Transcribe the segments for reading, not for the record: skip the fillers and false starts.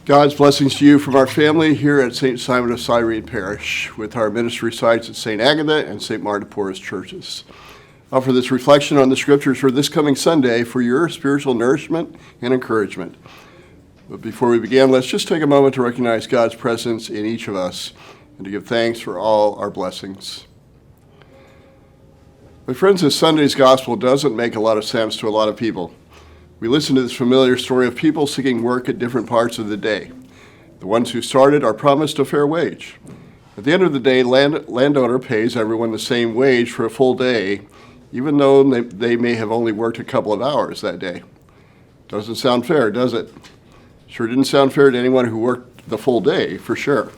God's blessings to you from our family here at St. Simon of Cyrene Parish, with our ministry sites at St. Agatha and St. Martyrs churches. Offer this reflection on the scriptures for this coming Sunday for your spiritual nourishment and encouragement. But before we begin, let's just take a moment to recognize God's presence in each of us and to give thanks for all our blessings. My friends, this Sunday's gospel doesn't make a lot of sense to a lot of people. We listen to this familiar story of people seeking work at different parts of the day. The ones who started are promised a fair wage. At the end of the day, landowner pays everyone the same wage for a full day, even though they may have only worked a couple of hours that day. Doesn't sound fair, does it? Sure didn't sound fair to anyone who worked the full day, for sure.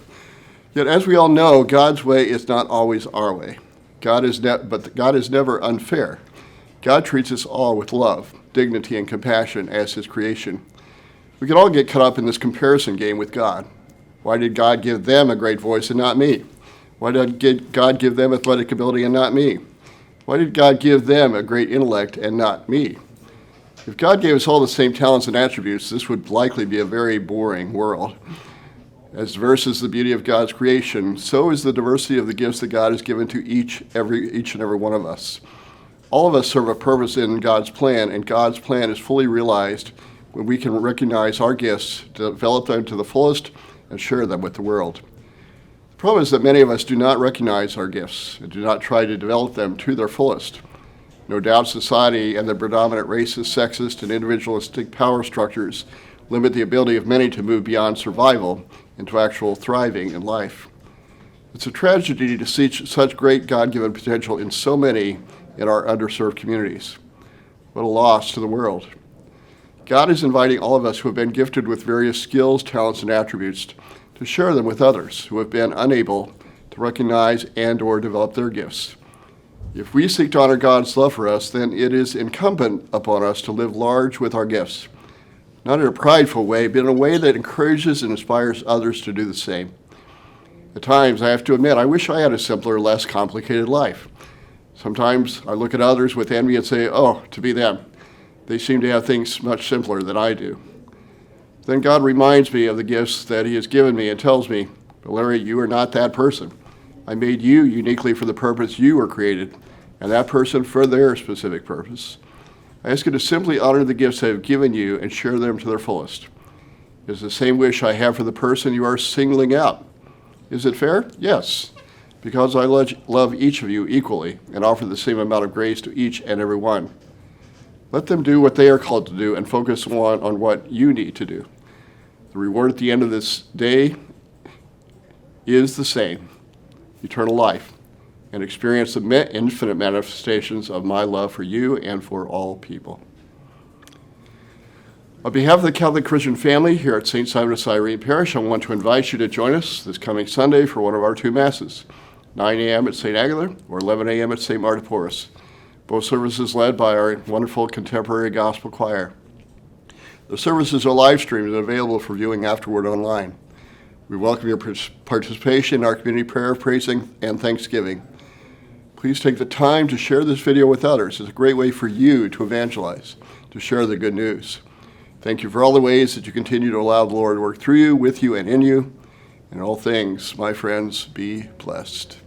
Yet, as we all know, God's way is not always our way. But God is never unfair. God treats us all with love, dignity, and compassion as his creation. We can all get caught up in this comparison game with God. Why did God give them a great voice and not me? Why did God give them athletic ability and not me? Why did God give them a great intellect and not me? If God gave us all the same talents and attributes, this would likely be a very boring world. As diverse as the beauty of God's creation, so is the diversity of the gifts that God has given to each and every one of us. All of us serve a purpose in God's plan, and God's plan is fully realized when we can recognize our gifts, develop them to the fullest, and share them with the world. The problem is that many of us do not recognize our gifts and do not try to develop them to their fullest. No doubt society and the predominant racist, sexist, and individualistic power structures limit the ability of many to move beyond survival into actual thriving in life. It's a tragedy to see such great God-given potential in so many in our underserved communities. What a loss to the world. God is inviting all of us who have been gifted with various skills, talents, and attributes to share them with others who have been unable to recognize and/or develop their gifts. If we seek to honor God's love for us, then it is incumbent upon us to live large with our gifts, not in a prideful way, but in a way that encourages and inspires others to do the same. At times, I have to admit, I wish I had a simpler, less complicated life. Sometimes I look at others with envy and say, oh, to be them. They seem to have things much simpler than I do. Then God reminds me of the gifts that he has given me and tells me, but Larry, you are not that person. I made you uniquely for the purpose you were created, and that person for their specific purpose. I ask you to simply honor the gifts I have given you and share them to their fullest. It is the same wish I have for the person you are singling out. Is it fair? Yes, because I love each of you equally and offer the same amount of grace to each and every one. Let them do what they are called to do and focus on what you need to do. The reward at the end of this day is the same, eternal life, and experience the infinite manifestations of my love for you and for all people. On behalf of the Catholic Christian family here at St. Simon of Cyrene Parish, I want to invite you to join us this coming Sunday for one of our two Masses, 9 a.m. at St. Agatha or 11 a.m. at St. Martyrs. Both services led by our wonderful contemporary gospel choir. The services are live streamed and available for viewing afterward online. We welcome your participation in our community prayer of praise and thanksgiving. Please take the time to share this video with others. It's a great way for you to evangelize, to share the good news. Thank you for all the ways that you continue to allow the Lord to work through you, with you, and in you. In all things, my friends, be blessed.